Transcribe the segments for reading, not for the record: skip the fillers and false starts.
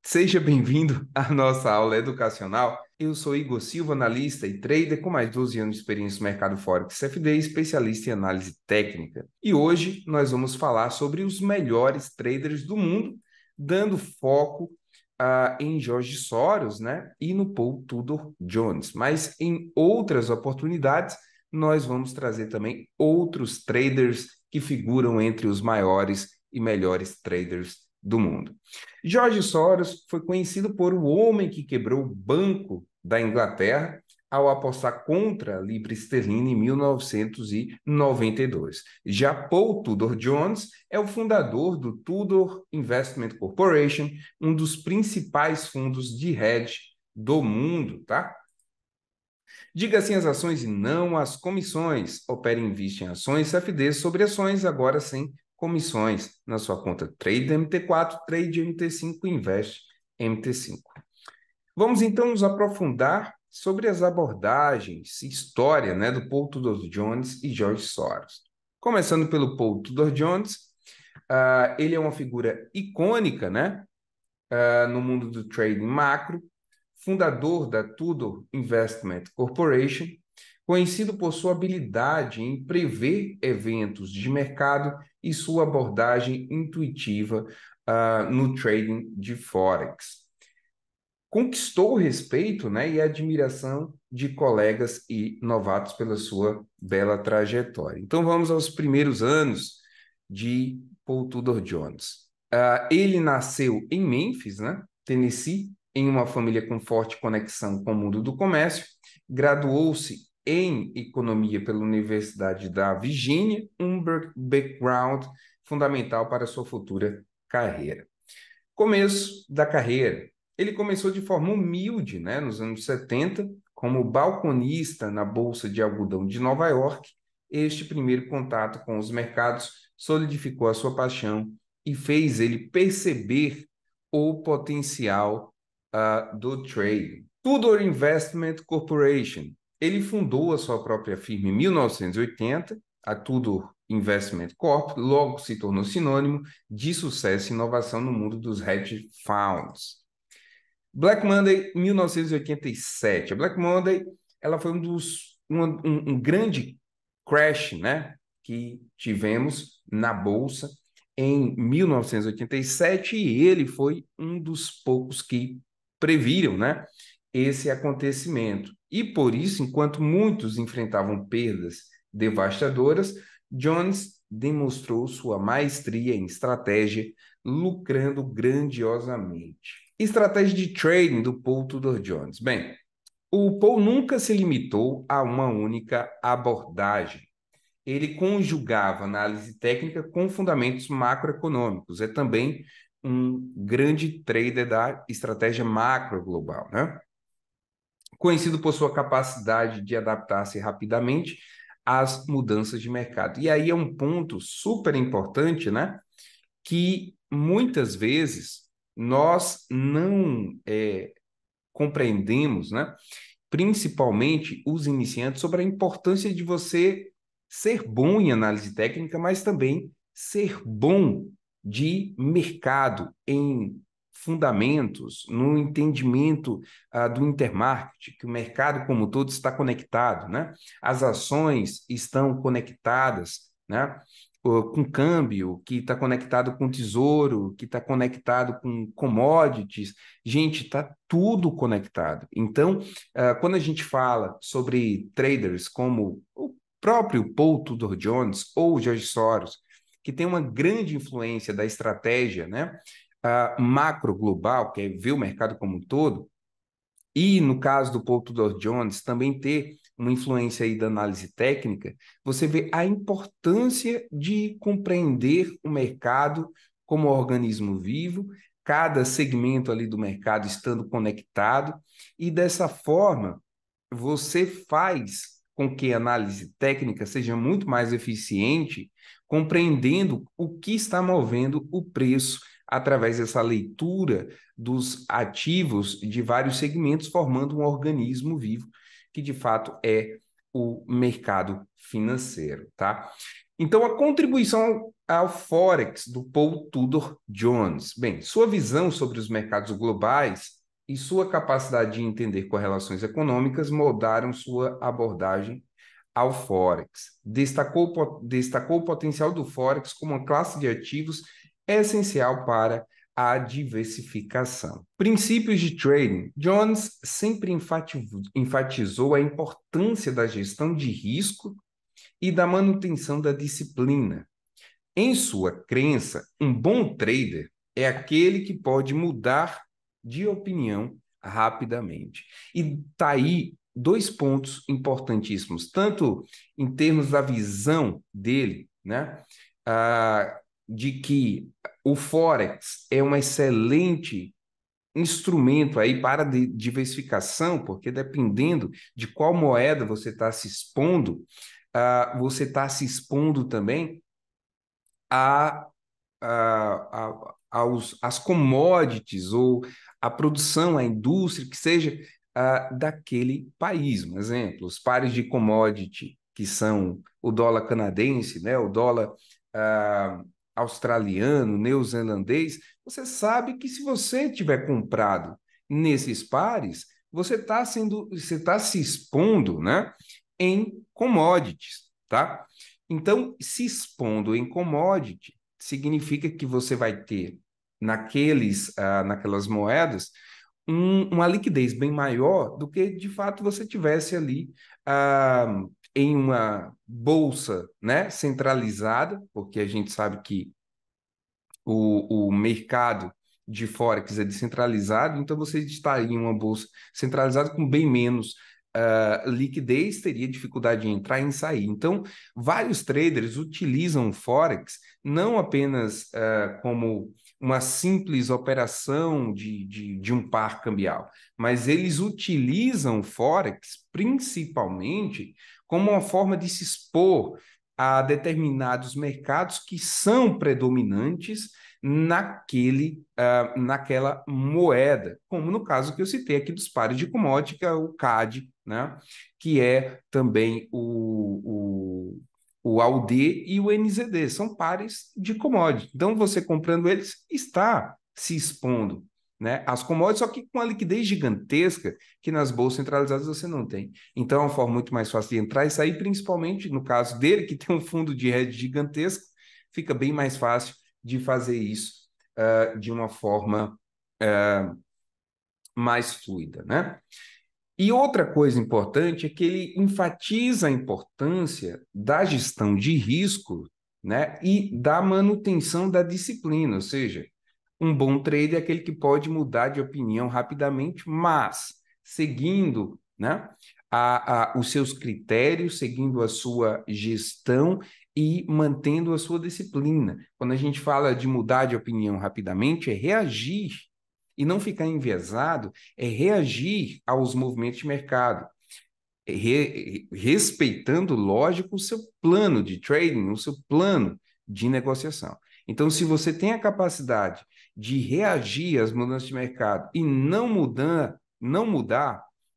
Seja bem-vindo à nossa aula educacional. Eu sou Igor Silva, analista e trader com mais de 12 anos de experiência no mercado Forex CFD, especialista em análise técnica. E hoje nós vamos falar sobre os melhores traders do mundo, dando foco em George Soros, né, e no Paul Tudor Jones. Mas em outras oportunidades, nós vamos trazer também outros traders que figuram entre os maiores e melhores traders do mundo. George Soros foi conhecido por o homem que quebrou o Banco da Inglaterra ao apostar contra a libra esterlina em 1992. Já Paul Tudor Jones é o fundador do Tudor Investment Corporation, um dos principais fundos de hedge do mundo, tá? Diga sim às ações e não às comissões. Opere e investe em ações CFD sobre ações, agora sem comissões. Na sua conta Trade MT4, Trade MT5, Investe MT5. Vamos então nos aprofundar sobre as abordagens, história, né, do Paul Tudor Jones e George Soros. Começando pelo Paul Tudor Jones, ele é uma figura icônica, né, no mundo do trading macro, fundador da Tudor Investment Corporation, conhecido por sua habilidade em prever eventos de mercado e sua abordagem intuitiva no trading de Forex. Conquistou o respeito, né, e a admiração de colegas e novatos pela sua bela trajetória. Então vamos aos primeiros anos de Paul Tudor Jones. Ele nasceu em Memphis, né, Tennessee, em uma família com forte conexão com o mundo do comércio, graduou-se em economia pela Universidade da Virgínia, um background fundamental para sua futura carreira. Começo da carreira. Ele começou de forma humilde, né, nos anos 70, como balconista na Bolsa de Algodão de Nova York. Este primeiro contato com os mercados solidificou a sua paixão e fez ele perceber o potencial do trading. Tudor Investment Corporation. Ele fundou a sua própria firma em 1980, a Tudor Investment Corp, logo se tornou sinônimo de sucesso e inovação no mundo dos hedge funds. Black Monday, 1987. A Black Monday, ela foi um grande crash, né, que tivemos na Bolsa em 1987 e ele foi um dos poucos que previram, né, esse acontecimento. E por isso, enquanto muitos enfrentavam perdas devastadoras, Jones demonstrou sua maestria em estratégia, lucrando grandiosamente. Estratégia de trading do Paul Tudor Jones. Bem, o Paul nunca se limitou a uma única abordagem. Ele conjugava análise técnica com fundamentos macroeconômicos. É também um grande trader da estratégia macro global, né? Conhecido por sua capacidade de adaptar-se rapidamente às mudanças de mercado. E aí é um ponto super importante, né? Que muitas vezes nós não compreendemos, né? Principalmente os iniciantes, sobre a importância de você ser bom em análise técnica, mas também ser bom de mercado, em fundamentos, no entendimento do intermarket, que o mercado como todo está conectado, né? As ações estão conectadas, né? Com câmbio, que está conectado com tesouro, que está conectado com commodities. Gente, está tudo conectado. Então, quando a gente fala sobre traders como o próprio Paul Tudor Jones ou George Soros, que tem uma grande influência da estratégia, né, macro global, que é ver o mercado como um todo, e no caso do Paul Tudor Jones também ter uma influência aí da análise técnica, você vê a importância de compreender o mercado como organismo vivo, cada segmento ali do mercado estando conectado, e dessa forma você faz com que a análise técnica seja muito mais eficiente, compreendendo o que está movendo o preço através dessa leitura dos ativos de vários segmentos, formando um organismo vivo, que de fato é o mercado financeiro, tá? Então, a contribuição ao Forex do Paul Tudor Jones. Bem, sua visão sobre os mercados globais e sua capacidade de entender correlações econômicas moldaram sua abordagem ao Forex. Destacou o potencial do Forex como uma classe de ativos essencial para a diversificação. Princípios de trading. Jones sempre enfatizou a importância da gestão de risco e da manutenção da disciplina. Em sua crença, um bom trader é aquele que pode mudar de opinião rapidamente. E tá aí dois pontos importantíssimos, tanto em termos da visão dele, né, de que o Forex é um excelente instrumento aí para diversificação, porque dependendo de qual moeda você está se expondo, você está se expondo também a, às commodities ou à produção, à indústria que seja daquele país. Um exemplo, os pares de commodity, que são o dólar canadense, né, o dólar australiano, neozelandês, você sabe que se você tiver comprado nesses pares, você está se expondo, né, em commodities, tá? Então, se expondo em commodity, significa que você vai ter naquelas moedas uma liquidez bem maior do que de fato você tivesse ali em uma bolsa, né, centralizada, porque a gente sabe que o mercado de Forex é descentralizado, então você estaria em uma bolsa centralizada com bem menos liquidez, teria dificuldade em entrar e em sair. Então, vários traders utilizam o Forex não apenas como uma simples operação de um par cambial, mas eles utilizam o Forex principalmente como uma forma de se expor a determinados mercados que são predominantes naquela moeda, como no caso que eu citei aqui dos pares de commodity, que é o CAD, né? Que é também o AUD e o NZD, são pares de commodity. Então, você comprando eles está se expondo, né, às commodities, só que com a liquidez gigantesca que nas bolsas centralizadas você não tem. Então, é uma forma muito mais fácil de entrar e sair, principalmente no caso dele, que tem um fundo de hedge gigantesco, fica bem mais fácil de fazer isso de uma forma mais fluida, né? E outra coisa importante é que ele enfatiza a importância da gestão de risco, né, e da manutenção da disciplina, ou seja, um bom trader é aquele que pode mudar de opinião rapidamente, mas seguindo, né, os seus critérios, seguindo a sua gestão e mantendo a sua disciplina. Quando a gente fala de mudar de opinião rapidamente, é reagir e não ficar enviesado, é reagir aos movimentos de mercado, respeitando, lógico, o seu plano de trading, o seu plano de negociação. Então, se você tem a capacidade de reagir às mudanças de mercado e não mudar,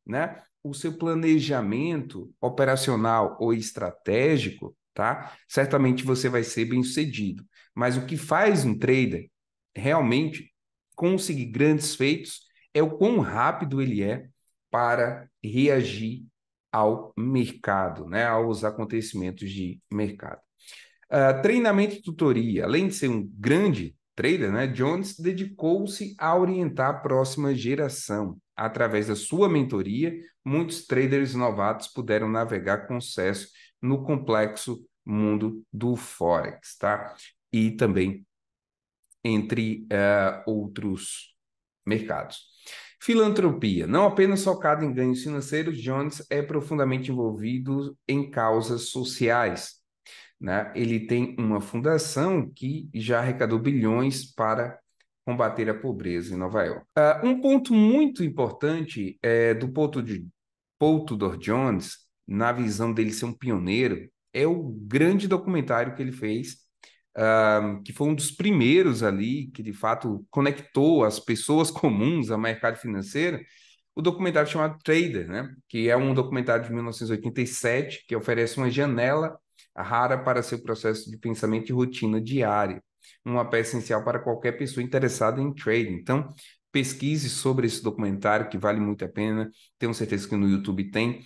né, o seu planejamento operacional ou estratégico, tá? Certamente você vai ser bem-sucedido. Mas o que faz um trader realmente conseguir grandes feitos é o quão rápido ele é para reagir ao mercado, né, aos acontecimentos de mercado. Treinamento e tutoria. Além de ser um grande trader, né, Jones dedicou-se a orientar a próxima geração. Através da sua mentoria, muitos traders novatos puderam navegar com sucesso no complexo mundo do Forex, tá? E também entre outros mercados. Filantropia. Não apenas focado em ganhos financeiros, Jones é profundamente envolvido em causas sociais, né? Ele tem uma fundação que já arrecadou bilhões para combater a pobreza em Nova York. Um ponto muito importante do ponto de Paul Tudor Jones, na visão dele ser um pioneiro, é o grande documentário que ele fez, que foi um dos primeiros ali, que de fato conectou as pessoas comuns ao mercado financeiro, o documentário chamado Trader, né? Que é um documentário de 1987 que oferece uma janela rara para seu processo de pensamento e rotina diária, uma peça essencial para qualquer pessoa interessada em trading. Então, pesquise sobre esse documentário que vale muito a pena. Tenho certeza que no YouTube tem.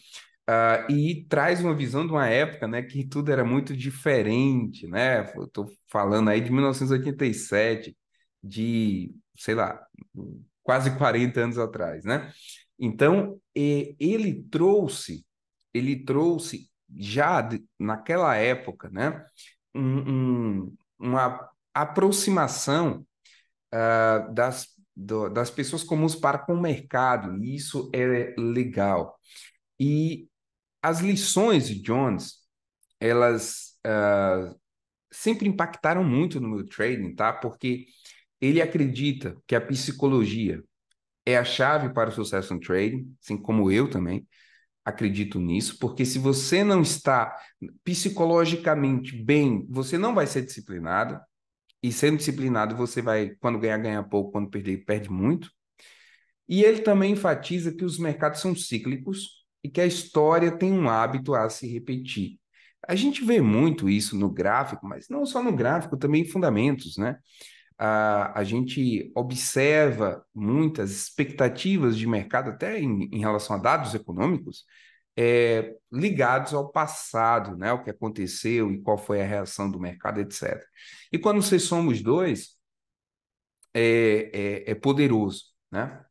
E traz uma visão de uma época, né, que tudo era muito diferente, né? Eu estou falando aí de 1987, de, sei lá, quase 40 anos atrás, né? Então, ele trouxe já naquela época, né, uma aproximação das pessoas comuns para com o mercado, e isso é legal. E as lições de Jones, elas sempre impactaram muito no meu trading, tá? Porque ele acredita que a psicologia é a chave para o sucesso no trading, assim como eu também acredito nisso, porque se você não está psicologicamente bem, você não vai ser disciplinado, e sendo disciplinado, você vai, quando ganhar, ganha pouco, quando perder, perde muito. E ele também enfatiza que os mercados são cíclicos e que a história tem um hábito a se repetir. A gente vê muito isso no gráfico, mas não só no gráfico, também em fundamentos, né? A gente observa muitas expectativas de mercado, até em relação a dados econômicos, ligados ao passado, né? O que aconteceu e qual foi a reação do mercado, etc. E quando você soma os dois, é poderoso, né?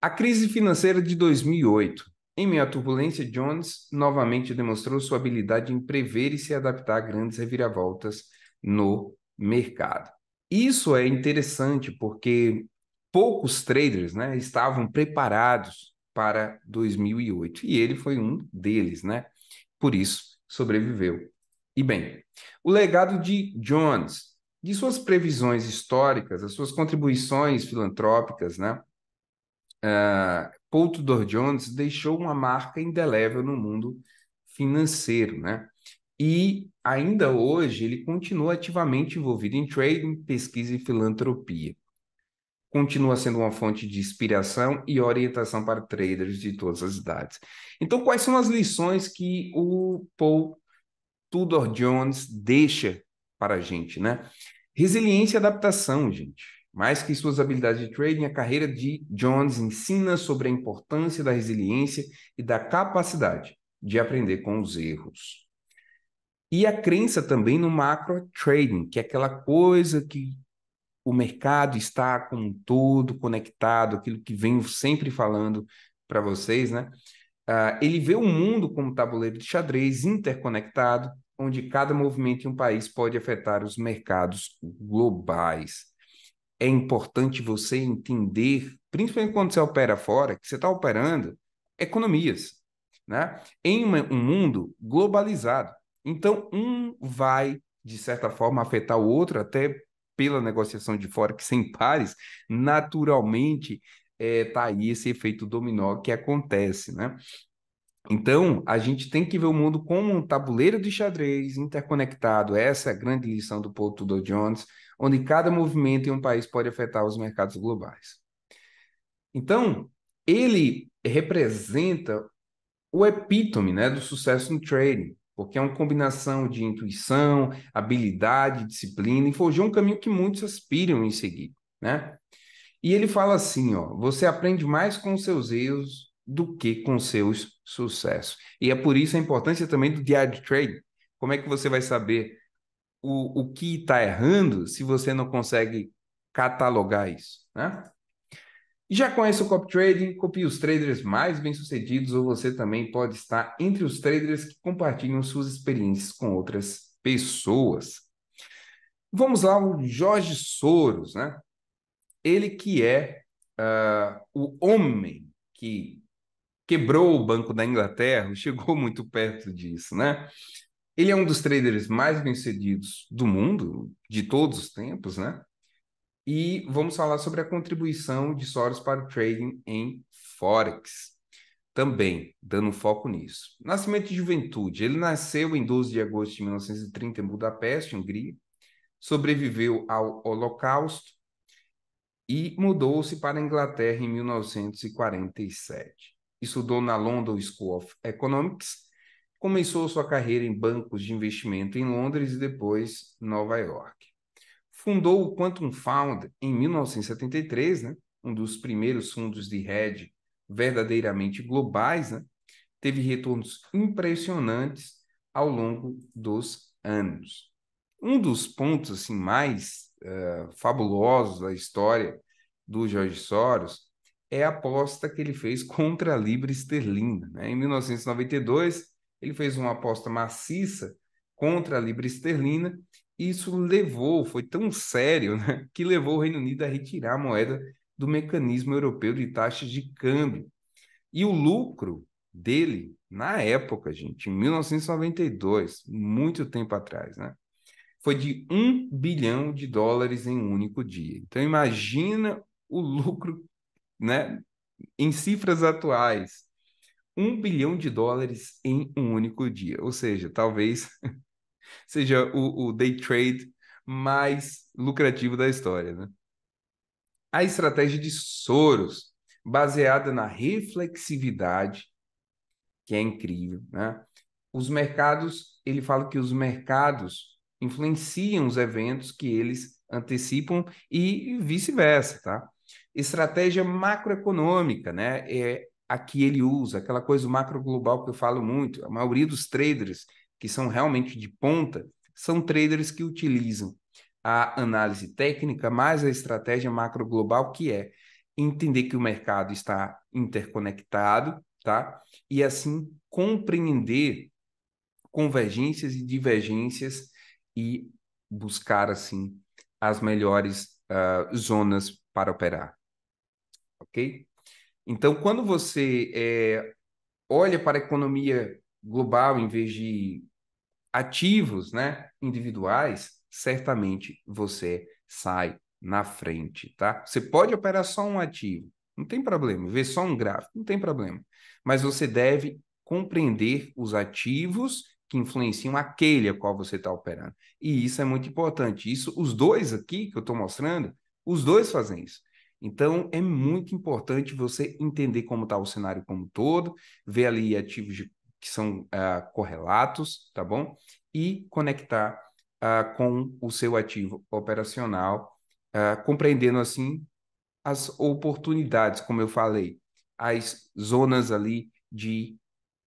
A crise financeira de 2008. Em meio à turbulência, Jones novamente demonstrou sua habilidade em prever e se adaptar a grandes reviravoltas no mercado. Isso é interessante porque poucos traders, né, estavam preparados para 2008 e ele foi um deles, né? Por isso sobreviveu. E bem, o legado de Jones, de suas previsões históricas, as suas contribuições filantrópicas, né? Paul Tudor Jones deixou uma marca indelével no mundo financeiro, né? E ainda hoje ele continua ativamente envolvido em trading, pesquisa e filantropia. Continua sendo uma fonte de inspiração e orientação para traders de todas as idades. Então, quais são as lições que o Paul Tudor Jones deixa para a gente, né? Resiliência e adaptação, gente. Mais que suas habilidades de trading, a carreira de Jones ensina sobre a importância da resiliência e da capacidade de aprender com os erros. E a crença também no macro trading, que é aquela coisa que o mercado está como um todo conectado, aquilo que venho sempre falando para vocês, né? Ele vê o mundo como um tabuleiro de xadrez interconectado, onde cada movimento em um país pode afetar os mercados globais. É importante você entender, principalmente quando você opera fora, que você está operando economias, né? Em um mundo globalizado. Então, um vai, de certa forma, afetar o outro, até pela negociação de fora, que sem pares, naturalmente, tá aí esse efeito dominó que acontece, né? Então, a gente tem que ver o mundo como um tabuleiro de xadrez interconectado. Essa é a grande lição do Paul Tudor Jones, onde cada movimento em um país pode afetar os mercados globais. Então, ele representa o epítome, né, do sucesso no trading, porque é uma combinação de intuição, habilidade, disciplina, e forjou um caminho que muitos aspiram em seguir, né? E ele fala assim, ó, você aprende mais com os seus erros do que com seus sucessos. E é por isso a importância também do diário de trade. Como é que você vai saber o que está errando se você não consegue catalogar isso, né? Já conhece o copy trading? Copie os traders mais bem-sucedidos ou você também pode estar entre os traders que compartilham suas experiências com outras pessoas. Vamos lá, o Jorge Soros, né? Ele que é o homem que quebrou o Banco da Inglaterra, chegou muito perto disso, né? Ele é um dos traders mais bem-sucedidos do mundo, de todos os tempos, né? E vamos falar sobre a contribuição de Soros para o trading em Forex, também dando foco nisso. Nascimento e juventude. Ele nasceu em 12 de agosto de 1930 em Budapeste, Hungria, sobreviveu ao Holocausto, e mudou-se para a Inglaterra em 1947. Estudou na London School of Economics, começou sua carreira em bancos de investimento em Londres e depois Nova York. Fundou o Quantum Fund em 1973, né? Um dos primeiros fundos de hedge verdadeiramente globais, né? Teve retornos impressionantes ao longo dos anos. Um dos pontos assim, mais fabulosos da história do George Soros é a aposta que ele fez contra a libra esterlina, né? Em 1992, ele fez uma aposta maciça contra a libra esterlina e isso foi tão sério, né, que levou o Reino Unido a retirar a moeda do mecanismo europeu de taxas de câmbio. E o lucro dele, na época, gente, em 1992, muito tempo atrás, né? Foi de US$ 1 bilhão em um único dia. Então, imagina o lucro, né, em cifras atuais. US$ 1 bilhão em um único dia. Ou seja, talvez seja o day trade mais lucrativo da história, né? A estratégia de Soros, baseada na reflexividade, que é incrível, né? Os mercados, ele fala que os mercados influenciam os eventos que eles antecipam e vice-versa, tá? Estratégia macroeconômica, né? É a que ele usa, aquela coisa do macro global que eu falo muito. A maioria dos traders que são realmente de ponta são traders que utilizam a análise técnica mais a estratégia macro global, que é entender que o mercado está interconectado, tá? E assim compreender convergências e divergências e buscar, assim, as melhores zonas para operar, ok? Então, quando você olha para a economia global em vez de ativos, né, individuais, certamente você sai na frente, tá? Você pode operar só um ativo, não tem problema. Ver só um gráfico, não tem problema. Mas você deve compreender os ativos que influenciam aquele a qual você está operando. E isso é muito importante. Isso, os dois aqui que eu estou mostrando, os dois fazem isso. Então, é muito importante você entender como está o cenário como um todo, ver ali ativos que são correlatos, tá bom? E conectar com o seu ativo operacional, compreendendo assim as oportunidades, como eu falei, as zonas ali de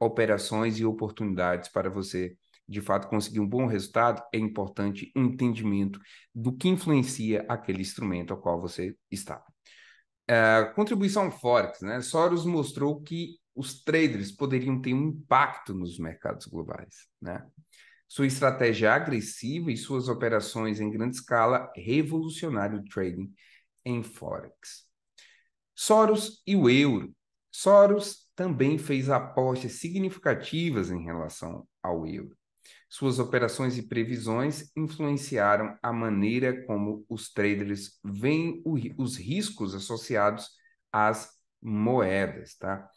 operações e oportunidades para você, de fato, conseguir um bom resultado. É importante um entendimento do que influencia aquele instrumento ao qual você está. Contribuição Forex, né? Soros mostrou que os traders poderiam ter um impacto nos mercados globais, né? Sua estratégia agressiva e suas operações em grande escala revolucionaram o trading em Forex. Soros e o euro. Soros também fez apostas significativas em relação ao euro. Suas operações e previsões influenciaram a maneira como os traders veem os riscos associados às moedas, tá?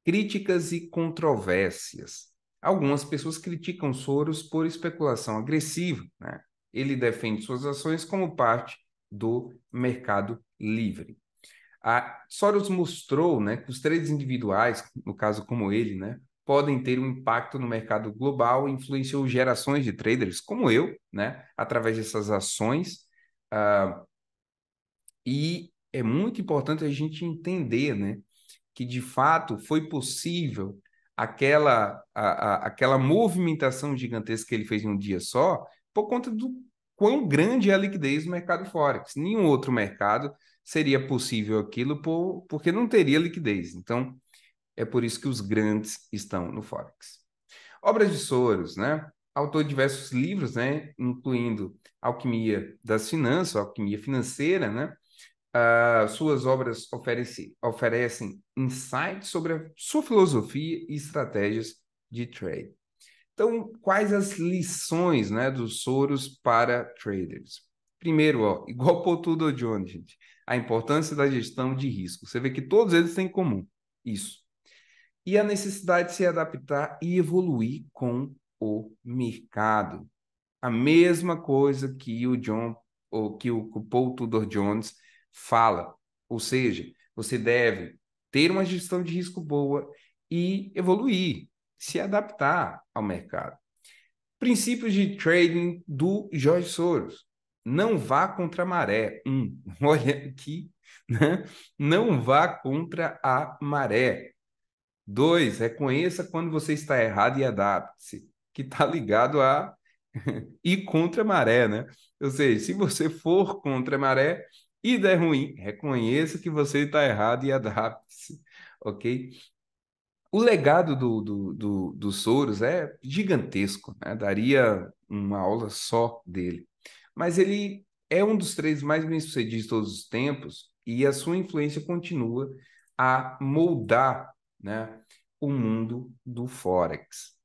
Críticas e controvérsias. Algumas pessoas criticam Soros por especulação agressiva, né? Ele defende suas ações como parte do mercado livre. A Soros mostrou, né, que os traders individuais, no caso como ele, né, podem ter um impacto no mercado global e influenciou gerações de traders como eu, né, através dessas ações. Uh, e é muito importante a gente entender, né, que de fato foi possível aquela movimentação gigantesca que ele fez em um dia só, por conta do quão grande é a liquidez do mercado Forex. Nenhum outro mercado seria possível aquilo porque não teria liquidez. Então, é por isso que os grandes estão no Forex. Obras de Soros, né? Autor de diversos livros, né? Incluindo Alquimia das Finanças, Alquimia Financeira, né? Suas obras oferecem insights sobre a sua filosofia e estratégias de trade. Então, quais as lições, né, dos Soros para traders? Primeiro, ó, igual por tudo, John, gente, a importância da gestão de risco. Você vê que todos eles têm em comum isso. E a necessidade de se adaptar e evoluir com o mercado. A mesma coisa que o Paul Tudor Jones fala. Ou seja, você deve ter uma gestão de risco boa e evoluir, se adaptar ao mercado. Princípios de trading do George Soros. Não vá contra a maré. Olha aqui, né? Não vá contra a maré. 2, reconheça quando você está errado e adapte-se, que está ligado a ir contra a maré, né? Ou seja, se você for contra a maré e der ruim, reconheça que você está errado e adapte-se, ok? O legado do Soros é gigantesco, né? Daria uma aula só dele. Mas ele é um dos três mais bem-sucedidos de todos os tempos e a sua influência continua a moldar, né, o mundo do Forex.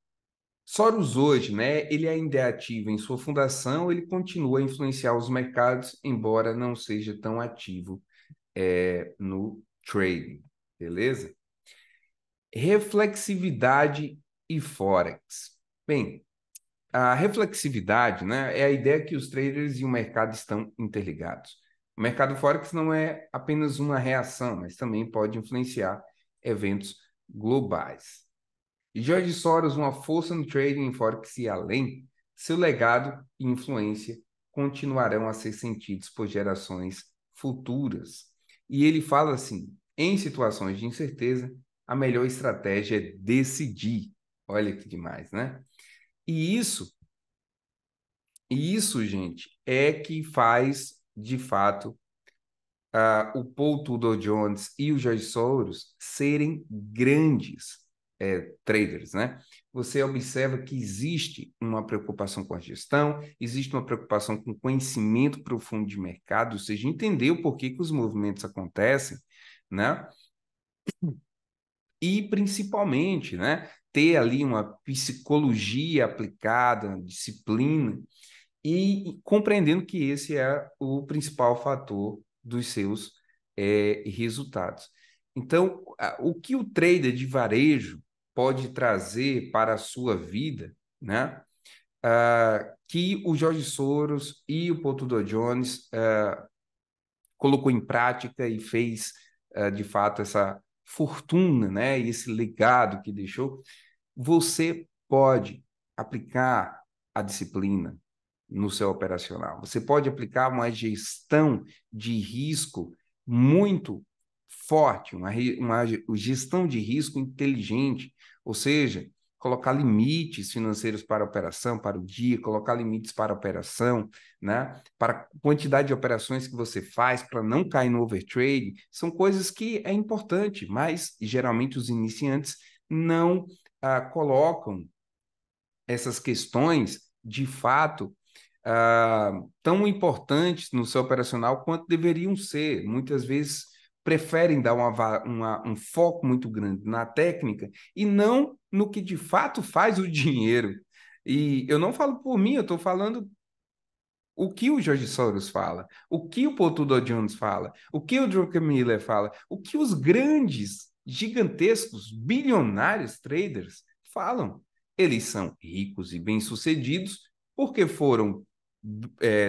Soros hoje, né, ele ainda é ativo em sua fundação, ele continua a influenciar os mercados, embora não seja tão ativo no trading, beleza? Reflexividade e Forex. Bem, a reflexividade, né, é a ideia que os traders e o mercado estão interligados. O mercado Forex não é apenas uma reação, mas também pode influenciar eventos globais. E George Soros, uma força no trading em Forex e além, seu legado e influência continuarão a ser sentidos por gerações futuras. E ele fala assim: em situações de incerteza, a melhor estratégia é decidir. Olha que demais, né? E isso, gente, é que faz, de fato, o Paul Tudor Jones e o George Soros serem grandes traders, né? Você observa que existe uma preocupação com a gestão, existe uma preocupação com conhecimento profundo de mercado, ou seja, entender o porquê que os movimentos acontecem, né? E principalmente, né, ter ali uma psicologia aplicada, disciplina e compreendendo que esse é o principal fator dos seus resultados. Então, o que o trader de varejo pode trazer para a sua vida, né? Que o Jorge Soros e o Paul Tudor Jones colocou em prática e fez, de fato, essa fortuna, né? E esse legado que deixou, você pode aplicar a disciplina no seu operacional. Você pode aplicar uma gestão de risco muito forte, uma gestão de risco inteligente, ou seja, colocar limites financeiros para a operação, para o dia, colocar limites para a operação, né? Para a quantidade de operações que você faz, para não cair no overtrade, são coisas que é importante, mas geralmente os iniciantes não colocam essas questões de fato tão importantes no seu operacional quanto deveriam ser. Muitas vezes preferem dar um foco muito grande na técnica e não no que de fato faz o dinheiro. E eu não falo por mim, eu estou falando o que o George Soros fala, o que o Paul Tudor Jones fala, o que o Druckenmiller fala, o que os grandes, gigantescos, bilionários traders falam. Eles são ricos e bem-sucedidos porque foram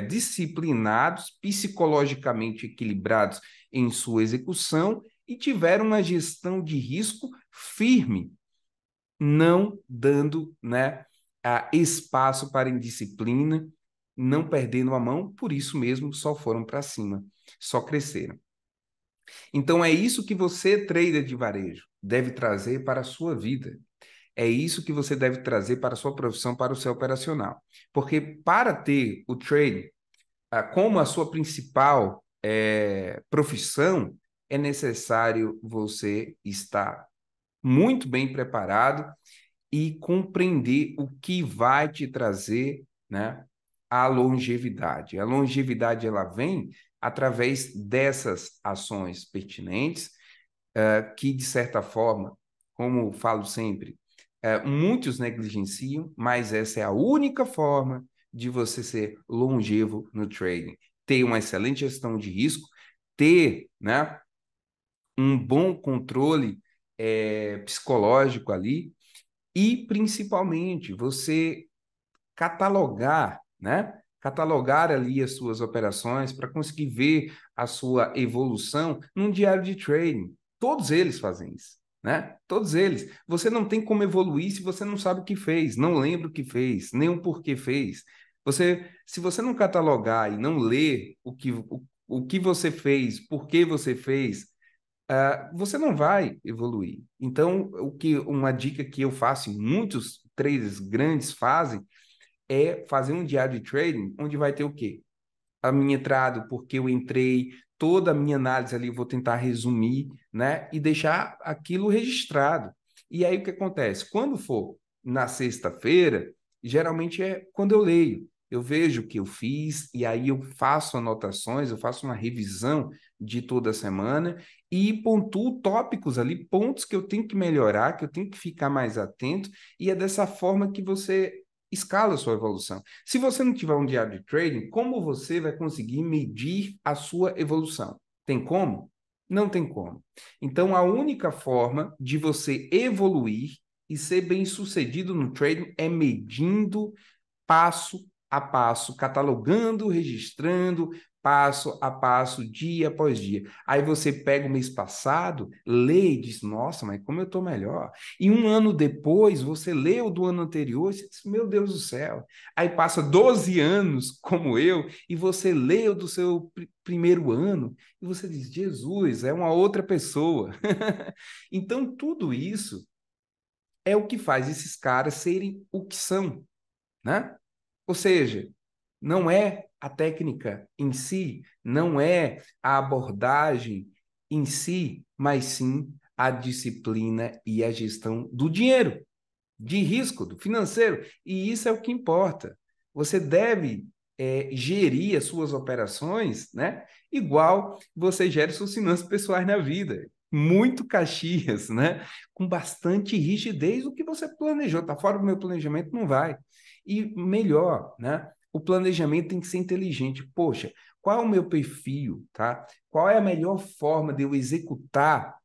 disciplinados, psicologicamente equilibrados em sua execução e tiveram uma gestão de risco firme, não dando, né, espaço para indisciplina, não perdendo a mão, por isso mesmo só foram para cima, só cresceram. Então é isso que você, trader de varejo, deve trazer para a sua vida. É isso que você deve trazer para a sua profissão, para o seu operacional. Porque para ter o trade como a sua principal profissão, é necessário você estar muito bem preparado e compreender o que vai te trazer, né, a longevidade. A longevidade ela vem através dessas ações pertinentes, que, de certa forma, como falo sempre, muitos negligenciam, mas essa é a única forma de você ser longevo no trading. Ter uma excelente gestão de risco, ter, né, um bom controle psicológico ali e, principalmente, você catalogar, né? catalogar ali as suas operações, para conseguir ver a sua evolução num diário de trading. Todos eles fazem isso, né? Todos eles. Você não tem como evoluir se você não sabe o que fez, não lembra o que fez, nem o porquê fez. Se você não catalogar e não ler o que você fez, por que você fez, você não vai evoluir. Então, uma dica que eu faço, e muitos traders grandes fazem, é fazer um diário de trading onde vai ter o quê? A minha entrada, porque eu entrei, toda a minha análise ali, eu vou tentar resumir, né? E deixar aquilo registrado. E aí o que acontece? Quando for na sexta-feira, geralmente é quando eu leio. Eu vejo o que eu fiz e aí eu faço anotações, eu faço uma revisão de toda a semana e pontuo tópicos ali, pontos que eu tenho que melhorar, que eu tenho que ficar mais atento, e é dessa forma que você escala a sua evolução. Se você não tiver um diário de trading, como você vai conseguir medir a sua evolução? Tem como? Não tem como. Então, a única forma de você evoluir e ser bem-sucedido no trading é medindo passo a passo, catalogando, registrando, passo a passo, dia após dia. Aí você pega o mês passado, lê e diz, nossa, mas como eu estou melhor. E um ano depois, você lê o do ano anterior e você diz, meu Deus do céu. Aí passa 12 anos, como eu, e você lê o do seu primeiro ano, e você diz, Jesus, é uma outra pessoa. Então, tudo isso é o que faz esses caras serem o que são, né? Ou seja, não é a técnica em si, não é a abordagem em si, mas sim a disciplina e a gestão do dinheiro, de risco, do financeiro. E isso é o que importa. Você deve gerir as suas operações, né? Igual você gera suas finanças pessoais na vida. Muito caxias, né? Com bastante rigidez, o que você planejou. Está fora do meu planejamento, não vai. E melhor, né? O planejamento tem que ser inteligente. Poxa, qual é o meu perfil, tá? Qual é a melhor forma de eu executar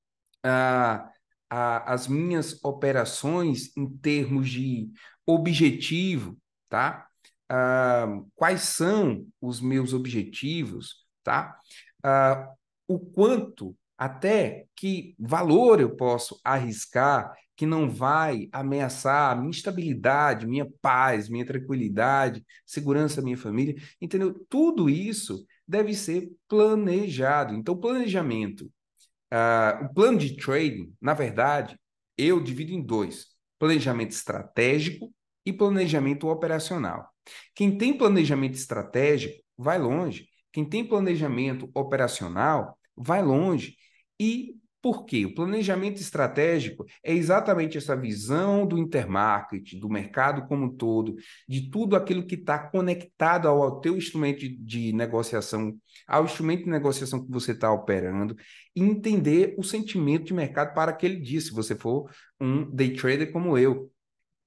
a, as minhas operações em termos de objetivo, tá? Quais são os meus objetivos, tá? Ah, o quanto, até que valor eu posso arriscar que não vai ameaçar a minha estabilidade, minha paz, minha tranquilidade, segurança da minha família, entendeu? Tudo isso deve ser planejado. Então, planejamento, o plano de trading, na verdade, eu divido em dois: planejamento estratégico e planejamento operacional. Quem tem planejamento estratégico vai longe. Quem tem planejamento operacional vai longe. E por quê? O planejamento estratégico é exatamente essa visão do intermarket, do mercado como um todo, de tudo aquilo que está conectado ao teu instrumento de negociação, ao instrumento de negociação que você está operando, e entender o sentimento de mercado para aquele dia, se você for um day trader como eu.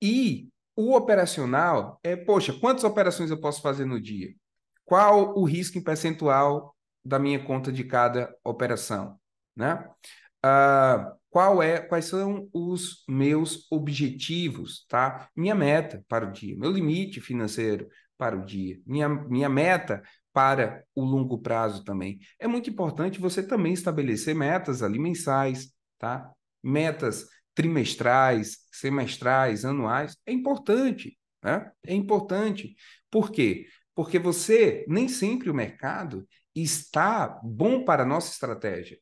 E o operacional é, poxa, quantas operações eu posso fazer no dia? Qual o risco em percentual da minha conta de cada operação, né? Quais são os meus objetivos, tá? Minha meta para o dia, meu limite financeiro para o dia, minha meta para o longo prazo também. É muito importante você também estabelecer metas ali mensais, tá? Metas trimestrais, semestrais, anuais. É importante, né? É importante. Por quê? Porque nem sempre o mercado está bom para a nossa estratégia.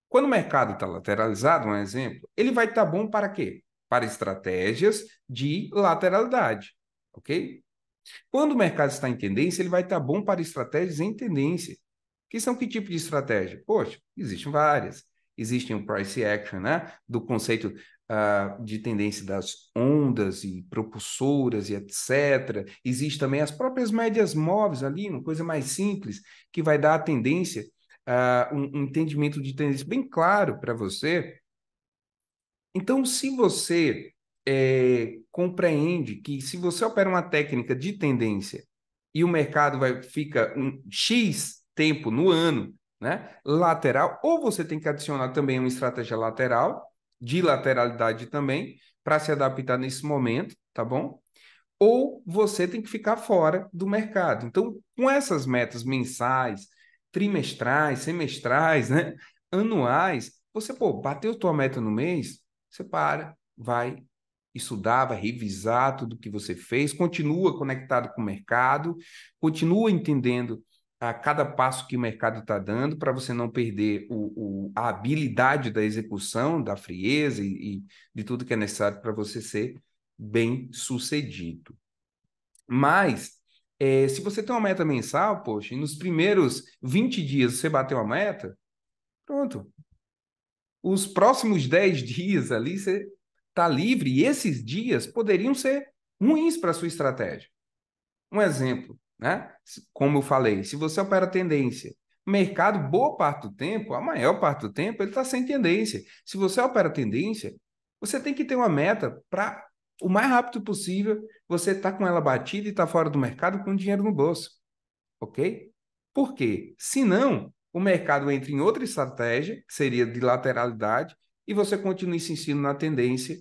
Quando o mercado está lateralizado, um exemplo, ele vai estar bom para quê? Para estratégias de lateralidade, ok? Quando o mercado está em tendência, ele vai estar bom para estratégias em tendência. Que são que tipo de estratégia? Poxa, existem várias. Existem o price action, né? Do conceito de tendência das ondas e propulsoras e etc. Existem também as próprias médias móveis ali, uma coisa mais simples, que vai dar a tendência, um entendimento de tendência bem claro para você. Então, se você compreende que se você opera uma técnica de tendência e o mercado fica um X tempo no ano, né, lateral, ou você tem que adicionar também uma estratégia lateral, de lateralidade também, para se adaptar nesse momento, tá bom? ou você tem que ficar fora do mercado. Então, com essas metas mensais, trimestrais, semestrais, né, anuais, você, pô, bateu tua meta no mês, você para, vai estudar, vai revisar tudo que você fez, continua conectado com o mercado, continua entendendo a cada passo que o mercado está dando para você não perder a habilidade da execução, da frieza e de tudo que é necessário para você ser bem sucedido. Mas, se você tem uma meta mensal, poxa, e nos primeiros 20 dias você bateu a meta, pronto. Os próximos 10 dias ali você está livre e esses dias poderiam ser ruins para a sua estratégia. Um exemplo, né? Como eu falei, se você opera tendência, mercado, boa parte do tempo, a maior parte do tempo, ele está sem tendência. Se você opera tendência, você tem que ter uma meta para o mais rápido possível você estar com ela batida e estar fora do mercado com dinheiro no bolso, ok? Por quê? Senão, o mercado entra em outra estratégia, que seria de lateralidade, e você continua insistindo na tendência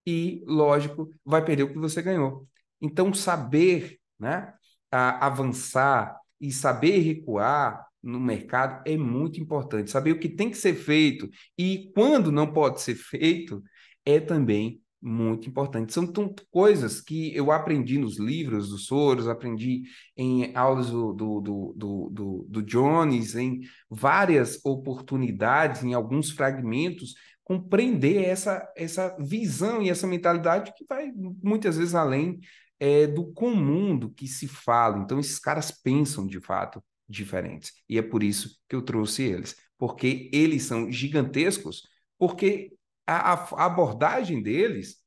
e, lógico, vai perder o que você ganhou. Então, saber, né, avançar e saber recuar no mercado é muito importante. Saber o que tem que ser feito e quando não pode ser feito é também muito importante. São coisas que eu aprendi nos livros do Soros, aprendi em aulas do Jones, em várias oportunidades, em alguns fragmentos compreender essa visão e essa mentalidade que vai muitas vezes além do comum do que se fala. Então, esses caras pensam de fato diferentes. E é por isso que eu trouxe eles, porque eles são gigantescos, porque a abordagem deles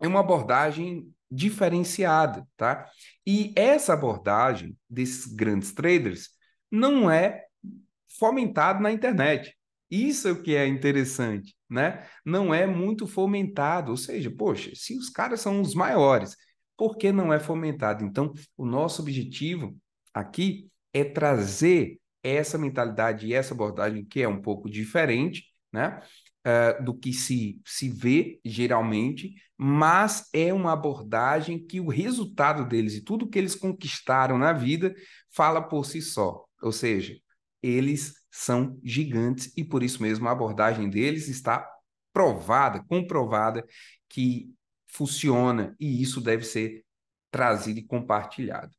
é uma abordagem diferenciada, tá? E essa abordagem desses grandes traders não é fomentado na internet. Isso é o que é interessante, né? Não é muito fomentado, ou seja, poxa, se os caras são os maiores, por que não é fomentado? Então, o nosso objetivo aqui é trazer essa mentalidade e essa abordagem que é um pouco diferente, né? Do que se vê geralmente, mas é uma abordagem que o resultado deles e tudo que eles conquistaram na vida fala por si só. Ou seja, eles são gigantes e por isso mesmo a abordagem deles está provada, comprovada que funciona e isso deve ser trazido e compartilhado.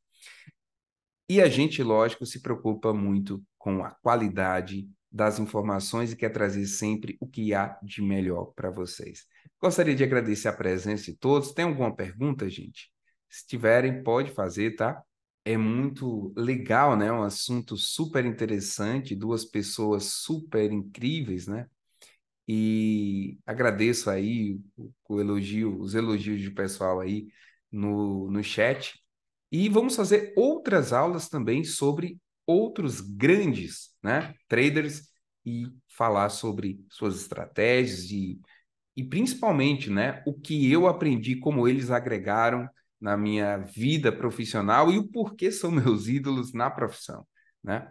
E a gente, lógico, se preocupa muito com a qualidade das informações e quer trazer sempre o que há de melhor para vocês. Gostaria de agradecer a presença de todos. Tem alguma pergunta, gente? Se tiverem, pode fazer, tá? É muito legal, né? Um assunto super interessante, duas pessoas super incríveis, né? E agradeço aí o elogio, os elogios do pessoal aí no chat. E vamos fazer outras aulas também sobre outros grandes, né, traders e falar sobre suas estratégias e principalmente, né, o que eu aprendi, como eles agregaram na minha vida profissional e o porquê são meus ídolos na profissão, né?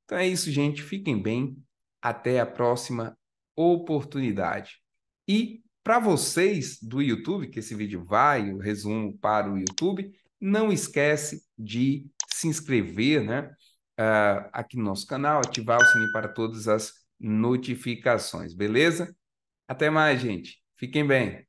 Então é isso, gente. Fiquem bem. Até a próxima oportunidade. E para vocês do YouTube, que esse vídeo vai, o resumo para o YouTube, não esquece de se inscrever, né, aqui no nosso canal, ativar o sininho para todas as notificações, beleza? Até mais, gente. Fiquem bem.